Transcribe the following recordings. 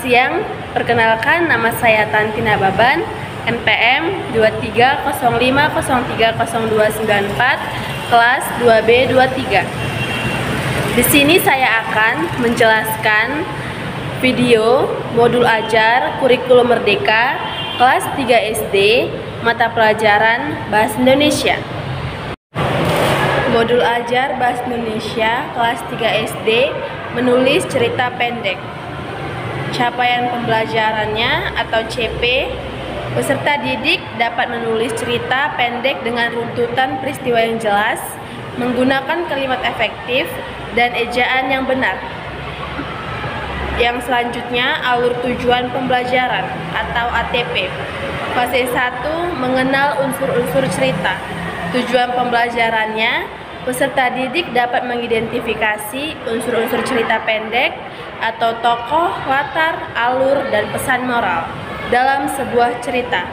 siang, perkenalkan nama saya Tantina Baban, NPM 2305030294, kelas 2B23. Di sini saya akan menjelaskan video modul ajar kurikulum merdeka kelas 3 SD mata pelajaran Bahasa Indonesia. Modul ajar Bahasa Indonesia kelas 3 SD menulis cerita pendek. Capaian pembelajarannya atau CP, peserta didik dapat menulis cerita pendek dengan runtutan peristiwa yang jelas, menggunakan kalimat efektif dan ejaan yang benar. Yang selanjutnya, alur tujuan pembelajaran atau ATP. Fase 1, mengenal unsur-unsur cerita. Tujuan pembelajarannya, peserta didik dapat mengidentifikasi unsur-unsur cerita pendek atau tokoh, latar, alur, dan pesan moral dalam sebuah cerita.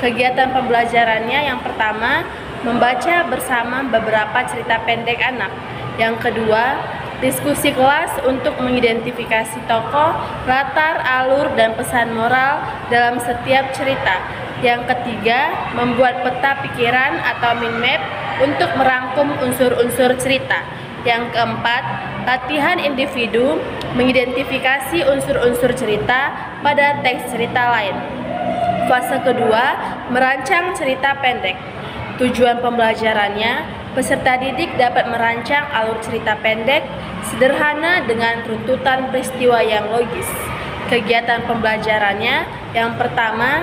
Kegiatan pembelajarannya yang pertama, membaca bersama beberapa cerita pendek anak. Yang kedua, diskusi kelas untuk mengidentifikasi tokoh, latar, alur, dan pesan moral dalam setiap cerita. Yang ketiga, membuat peta pikiran atau mind map untuk merangkum unsur-unsur cerita. Yang keempat, latihan individu mengidentifikasi unsur-unsur cerita pada teks cerita lain. Fase kedua, merancang cerita pendek. Tujuan pembelajarannya, peserta didik dapat merancang alur cerita pendek sederhana dengan runtutan peristiwa yang logis. Kegiatan pembelajarannya yang pertama,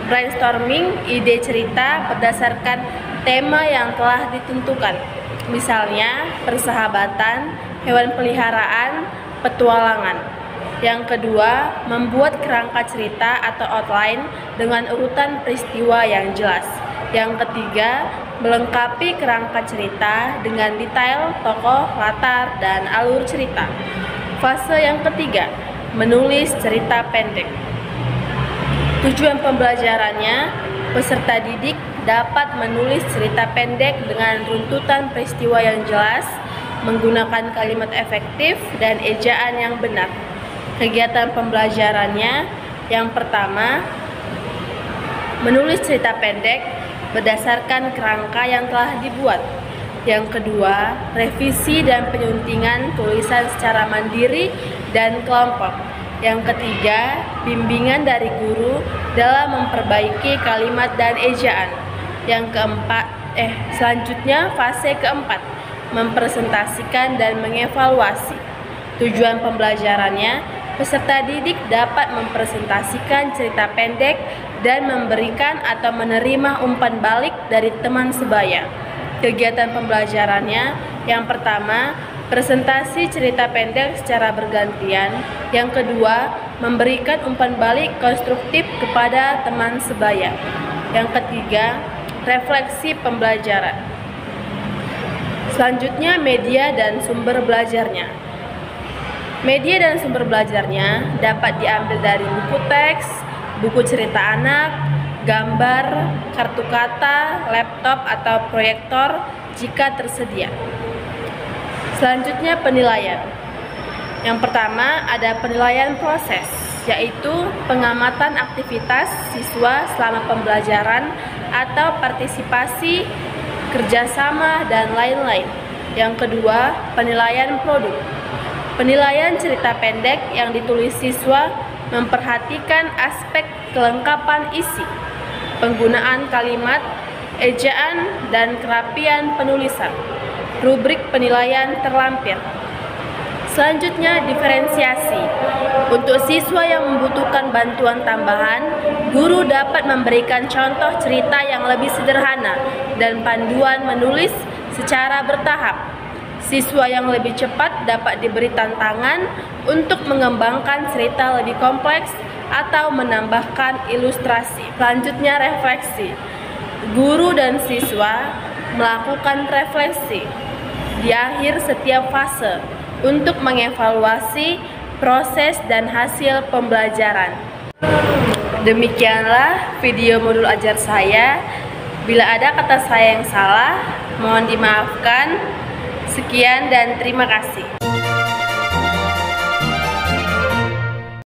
brainstorming ide cerita berdasarkan tema yang telah ditentukan. Misalnya, persahabatan, hewan peliharaan, petualangan. Yang kedua, membuat kerangka cerita atau outline dengan urutan peristiwa yang jelas. Yang ketiga, melengkapi kerangka cerita dengan detail tokoh, latar, dan alur cerita. Fase yang ketiga, menulis cerita pendek. Tujuan pembelajarannya, peserta didik dapat menulis cerita pendek dengan runtutan peristiwa yang jelas, menggunakan kalimat efektif dan ejaan yang benar. Kegiatan pembelajarannya yang pertama, menulis cerita pendek berdasarkan kerangka yang telah dibuat. Yang kedua, revisi dan penyuntingan tulisan secara mandiri dan kelompok. Yang ketiga, bimbingan dari guru dalam memperbaiki kalimat dan ejaan. Selanjutnya fase keempat, mempresentasikan dan mengevaluasi. Tujuan pembelajarannya, peserta didik dapat mempresentasikan cerita pendek dan memberikan atau menerima umpan balik dari teman sebaya. Kegiatan pembelajarannya yang pertama, presentasi cerita pendek secara bergantian. Yang kedua, memberikan umpan balik konstruktif kepada teman sebaya. Yang ketiga, refleksi pembelajaran. Selanjutnya, media dan sumber belajarnya. Media dan sumber belajarnya dapat diambil dari buku teks, buku cerita anak, gambar, kartu kata, laptop atau proyektor jika tersedia. Selanjutnya, penilaian. Yang pertama, ada penilaian proses, yaitu pengamatan aktivitas siswa selama pembelajaran atau partisipasi, kerjasama, dan lain-lain. Yang kedua, penilaian produk. Penilaian cerita pendek yang ditulis siswa memperhatikan aspek kelengkapan isi, penggunaan kalimat, ejaan, dan kerapian penulisan. Rubrik penilaian terlampir. Selanjutnya, diferensiasi. Untuk siswa yang membutuhkan bantuan tambahan, guru dapat memberikan contoh cerita yang lebih sederhana dan panduan menulis secara bertahap. Siswa yang lebih cepat dapat diberi tantangan untuk mengembangkan cerita lebih kompleks atau menambahkan ilustrasi. Selanjutnya, refleksi. Guru dan siswa melakukan refleksi di akhir setiap fase untuk mengevaluasi proses dan hasil pembelajaran. Demikianlah video modul ajar saya. Bila ada kata saya yang salah, mohon dimaafkan. Sekian dan terima kasih.